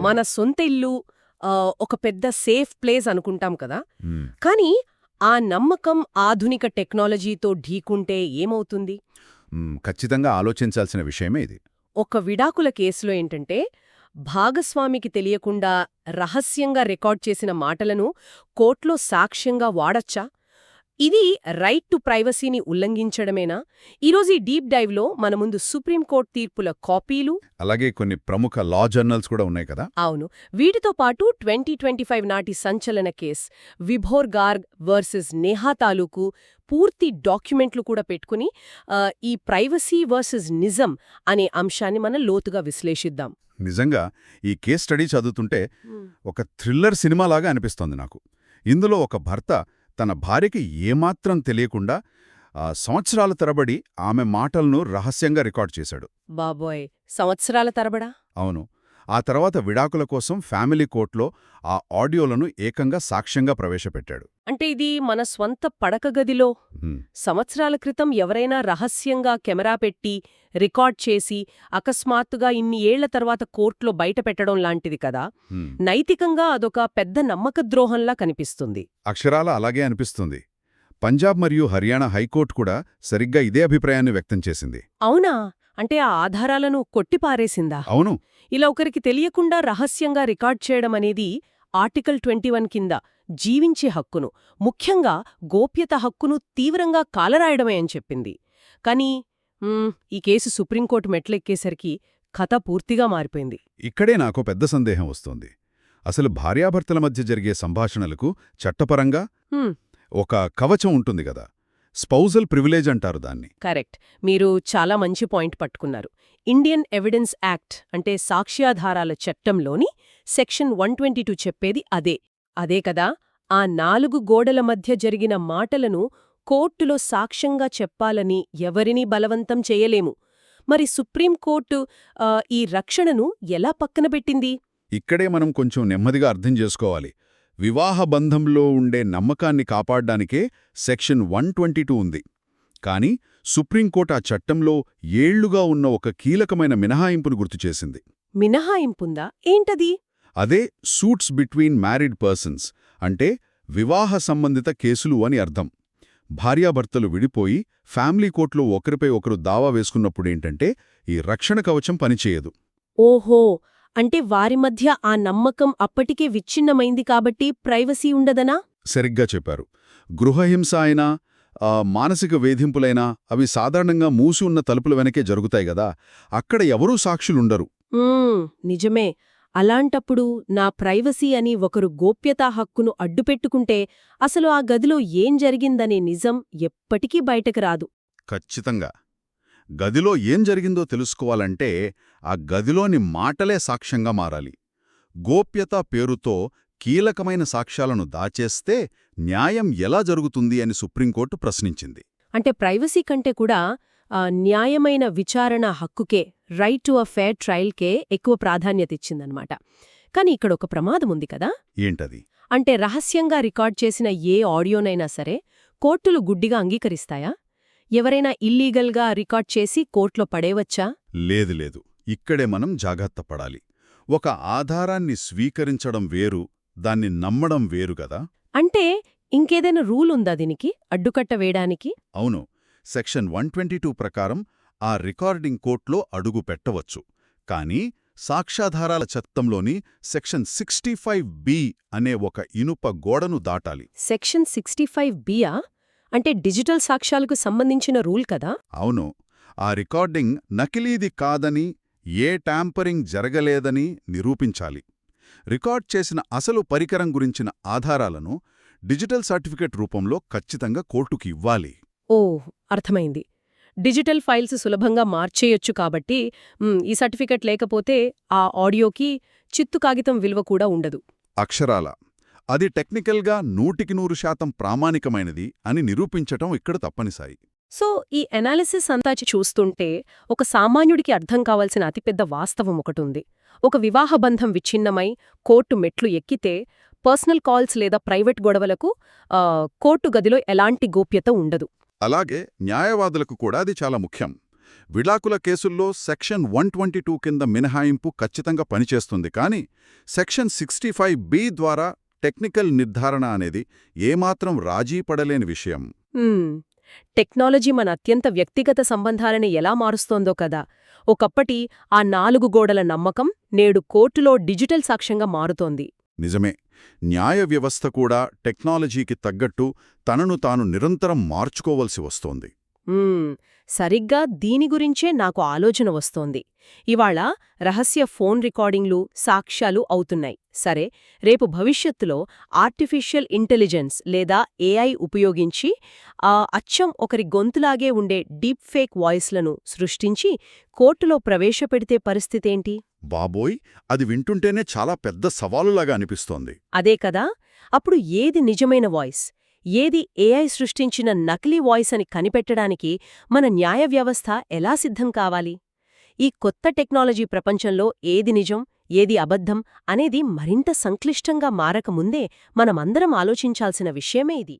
మన సొంత ఇల్లు ఒక పెద్ద సేఫ్ ప్లేస్ అనుకుంటాం కదా. కానీ ఆ నమ్మకం ఆధునిక టెక్నాలజీతో ఢీకుంటే ఏమవుతుంది? ఖచ్చితంగా ఆలోచించాల్సిన విషయమే ఇది. ఒక విడాకుల కేసులో ఏంటంటే భాగస్వామికి తెలియకుండా రహస్యంగా రికార్డ్ చేసిన మాటలను కోర్టులో సాక్ష్యంగా వాడచ్చా? ఇది రైట్ టు ప్రైవసీని ఉల్లంఘించడమేనా? ఈరోజు ఈ డీప్ డైవ్లో మన ముందు సుప్రీంకోర్టు తీర్పుల కాపీలు, అలాగే కొన్ని ప్రముఖ లా జర్నల్స్ కూడా ఉన్నాయి కదా. అవును, వీటితో పాటు 2025 నాటి సంచలన కేస్ విభోర్ గార్గ్ వర్సెస్ నేహా తాలూకు పూర్తి డాక్యుమెంట్లు కూడా పెట్టుకుని ఈ ప్రైవసీ వర్సెస్ నిజం అనే అంశాన్ని మనం లోతుగా విశ్లేషిద్దాం. నిజంగా ఈ కేస్ స్టడీ చదువుతుంటే ఒక థ్రిల్లర్ సినిమాలాగా అనిపిస్తోంది నాకు. ఇందులో ఒక భర్త తన భార్యకి ఏమాత్రం తెలియకుండా సంవత్సరాల తరబడి ఆమె మాటలను రహస్యంగా రికార్డ్ చేశాడు. బాబోయ్, సంవత్సరాల తరబడా? అవును. ఆ తర్వాత విడాకుల కోసం ఫ్యామిలీ కోర్టులో ఆ ఆడియోలను ఏకంగా సాక్ష్యంగా ప్రవేశపెట్టాడు. అంటే ఇది మన స్వంత పడక గదిలో సంవత్సరాల క్రితం ఎవరైనా రహస్యంగా కెమెరా పెట్టి రికార్డ్ చేసి అకస్మాత్తుగా ఇన్ని ఏళ్ల తర్వాత కోర్టులో బయటపెట్టడం లాంటిది కదా. నైతికంగా అదొక పెద్ద నమ్మకద్రోహంలా కనిపిస్తుంది. అక్షరాల అలాగే అనిపిస్తుంది. పంజాబ్ మరియు హర్యానా హైకోర్టు కూడా సరిగ్గా ఇదే అభిప్రాయాన్ని వ్యక్తం చేసింది. అవునా? అంటే ఆ ఆధారాలను కొట్టిపారేసిందా? అవును. ఇలా ఒకరికి తెలియకుండా రహస్యంగా రికార్డ్ చేయడం అనేది ఆర్టికల్ 21 కింద జీవించే హక్కును, ముఖ్యంగా గోప్యత హక్కును తీవ్రంగా కాలరాయడమే అని చెప్పింది. కానీ ఈ కేసు సుప్రీంకోర్టు మెట్లెక్కేసరికి కథ పూర్తిగా మారిపోయింది. ఇక్కడే నాకు పెద్ద సందేహం వస్తోంది. అసలు భార్యాభర్తల మధ్య జరిగే సంభాషణలకు చట్టపరంగా ఒక కవచం ఉంటుంది గదా, స్పౌజల్ ప్రివిలేజ్ అంటారు దాన్ని. కరెక్ట్, మీరు చాలా మంచి పాయింట్ పట్టుకున్నారు. ఇండియన్ ఎవిడెన్స్ యాక్ట్ అంటే సాక్ష్యాధారాల చట్టంలోని సెక్షన్ 122 చెప్పేది అదే కదా. ఆ 4 గోడల మధ్య జరిగిన మాటలను కోర్టులో సాక్ష్యంగా చెప్పాలని ఎవరినీ బలవంతం చేయలేము. మరి సుప్రీంకోర్టు ఈ రక్షణను ఎలా పక్కనబెట్టింది? ఇక్కడే మనం కొంచెం నెమ్మదిగా అర్థం చేసుకోవాలి. వివాహ బంధంలో ఉండే నమ్మకాన్ని కాపాడ్డానికే సెక్షన్ 122 ఉంది. కానీ సుప్రీంకోర్టు ఆ చట్టంలో ఏళ్లుగా ఉన్న ఒక కీలకమైన మినహాయింపును గుర్తుచేసింది. మినహాయింపుందా? ఏంటది? అదే సూట్స్ బిట్వీన్ మ్యారీడ్ పర్సన్స్, అంటే వివాహ సంబంధిత కేసులు అని అర్థం. భార్యాభర్తలు విడిపోయి ఫ్యామిలీ కోర్టులో ఒకరిపై ఒకరు దావా వేసుకున్నప్పుడేంటంటే ఈ రక్షణ కవచం పనిచేయదు. ఓహో, అంటే వారి మధ్య ఆ నమ్మకం అప్పటికే విచ్ఛిన్నమైంది కాబట్టి ప్రైవసీ ఉండదనా? సరిగ్గా చెప్పారు. గృహహింస అయినా మానసిక వేధింపులైనా అవి సాధారణంగా మూసి ఉన్న తలుపుల వెనకే జరుగుతాయి గదా. అక్కడ ఎవరూ సాక్షులుండరు. నిజమే. అలాంటప్పుడు నా ప్రైవసీ అని ఒకరు గోప్యతా హక్కును అడ్డుపెట్టుకుంటే అసలు ఆ గదిలో ఏం జరిగిందనే నిజం ఎప్పటికీ బయటకు రాదు. ఖచ్చితంగా. గదిలో ఏం జరిగిందో తెలుసుకోవాలంటే ఆ గదిలోని మాటలే సాక్ష్యంగా మారాలి. గోప్యత పేరుతో కీలకమైన సాక్ష్యాలను దాచేస్తే న్యాయం ఎలా జరుగుతుంది అని సుప్రీంకోర్టు ప్రశ్నించింది. అంటే ప్రైవసీ కంటే కూడా న్యాయమైన విచారణ హక్కుకే, రైట్ టు అ ఫేర్ ట్రయల్కే ఎక్కువ ప్రాధాన్యతిచ్చిందనమాట. కానీ ఇక్కడ ఒక ప్రమాదం ఉంది కదా. ఏంటది? అంటే రహస్యంగా రికార్డ్ చేసిన ఏ ఆడియోనైనా సరే కోర్టులు గుడ్డిగా అంగీకరిస్తాయా? ఎవరైనా ఇల్లీగల్గా రికార్డ్ చేసి కోర్టులో పడేవచ్చా? లేదు. ఇక్కడే మనం జాగ్రత్త పడాలి. ఒక ఆధారాన్ని స్వీకరించడం వేరు, దాన్ని నమ్మడం వేరు గదా. అంటే ఇంకేదైనా రూల్ ఉందా దీనికి అడ్డుకట్ట వేయడానికి? అవును. సెక్షన్ 122 ప్రకారం ఆ రికార్డింగ్ కోర్టులో అడుగు పెట్టవచ్చు. కానీ సాక్ష్యాధారాల చట్టంలోని సెక్షన్ 65B అనే ఒక ఇనుప గోడను దాటాలి. సెక్షన్ 65Bయా? అంటే డిజిటల్ సాక్ష్యాలకు సంబంధించిన రూల్ కదా. అవును. ఆ రికార్డింగ్ నకిలీది కాదని, ఏ ట్యాంపరింగ్ జరగలేదని నిరూపించాలి. రికార్డ్ చేసిన అసలు పరికరం గురించిన ఆధారాలను డిజిటల్ సర్టిఫికెట్ రూపంలో ఖచ్చితంగా కోర్టుకి ఇవ్వాలి. అర్థమైంది. డిజిటల్ ఫైల్స్ సులభంగా మార్చేయొచ్చు కాబట్టి ఈ సర్టిఫికెట్ లేకపోతే ఆ ఆడియోకి చిత్తు కాగితం విలువ కూడా ఉండదు. అక్షరాల. అది టెక్నికల్గా 100% ప్రామాణికమైనది అని నిరూపించటం ఇక్కడ తప్పనిసరి. సో ఈ ఎనాలిసిస్ అంతా చూస్తుంటే ఒక సామాన్యుడికి అర్థం కావాల్సిన అతిపెద్ద వాస్తవం ఒకటుంది. ఒక వివాహబంధం విచ్ఛిన్నమై కోర్టు మెట్లు ఎక్కితే పర్సనల్ కాల్స్ లేదా ప్రైవేట్ గొడవలకు కోర్టు గదిలో ఎలాంటి గోప్యత ఉండదు. అలాగే న్యాయవాదులకు కూడా అది చాలా ముఖ్యం. విడాకుల కేసుల్లో సెక్షన్ 122 కింద మినహాయింపు ఖచ్చితంగా పనిచేస్తుంది, కానీ సెక్షన్ 65B ద్వారా టెక్నికల్ నిర్ధారణ అనేది ఏమాత్రం రాజీ పడలేని విషయం. హ్మ్. టెక్నాలజీ మన అత్యంత వ్యక్తిగత సంబంధాలని ఎలా మారుస్తోందో కదా. ఒకప్పటి ఆ 4 గోడల నమ్మకం నేడు కోర్టులో డిజిటల్ సాక్ష్యంగా మారుతోంది. నిజమే. న్యాయ వ్యవస్థ కూడా టెక్నాలజీకి తగ్గట్టు తనను తాను నిరంతరం మార్చుకోవలసి వస్తోంది. సరిగ్గా దీని గురించే నాకు ఆలోచన వస్తోంది. ఇవాళ రహస్య ఫోన్ రికార్డింగ్లు సాక్ష్యాలు అవుతున్నాయి. సరే, రేపు భవిష్యత్తులో ఆర్టిఫిషియల్ ఇంటెలిజెన్స్ లేదా ఏఐ ఉపయోగించి అచ్చం ఒకరి గొంతులాగే ఉండే డీప్ ఫేక్ వాయిస్లను సృష్టించి కోర్టులో ప్రవేశపెడితే పరిస్థితేంటి? బాబోయ్, అది వింటుంటేనే చాలా పెద్ద సవాలులాగా అనిపిస్తోంది. అదే కదా. అప్పుడు ఏది నిజమైన వాయిస్, ఏది ఏఐ సృష్టించిన నకిలీ వాయిస్ అని కనిపెట్టడానికి మన న్యాయ వ్యవస్థ ఎలా సిద్ధం కావాలి? ఈ కొత్త టెక్నాలజీ ప్రపంచంలో ఏది నిజం, ఏది అబద్ధం అనేది మరింత సంక్లిష్టంగా మారకముందే మనమందరం ఆలోచించాల్సిన విషయమే ఇది.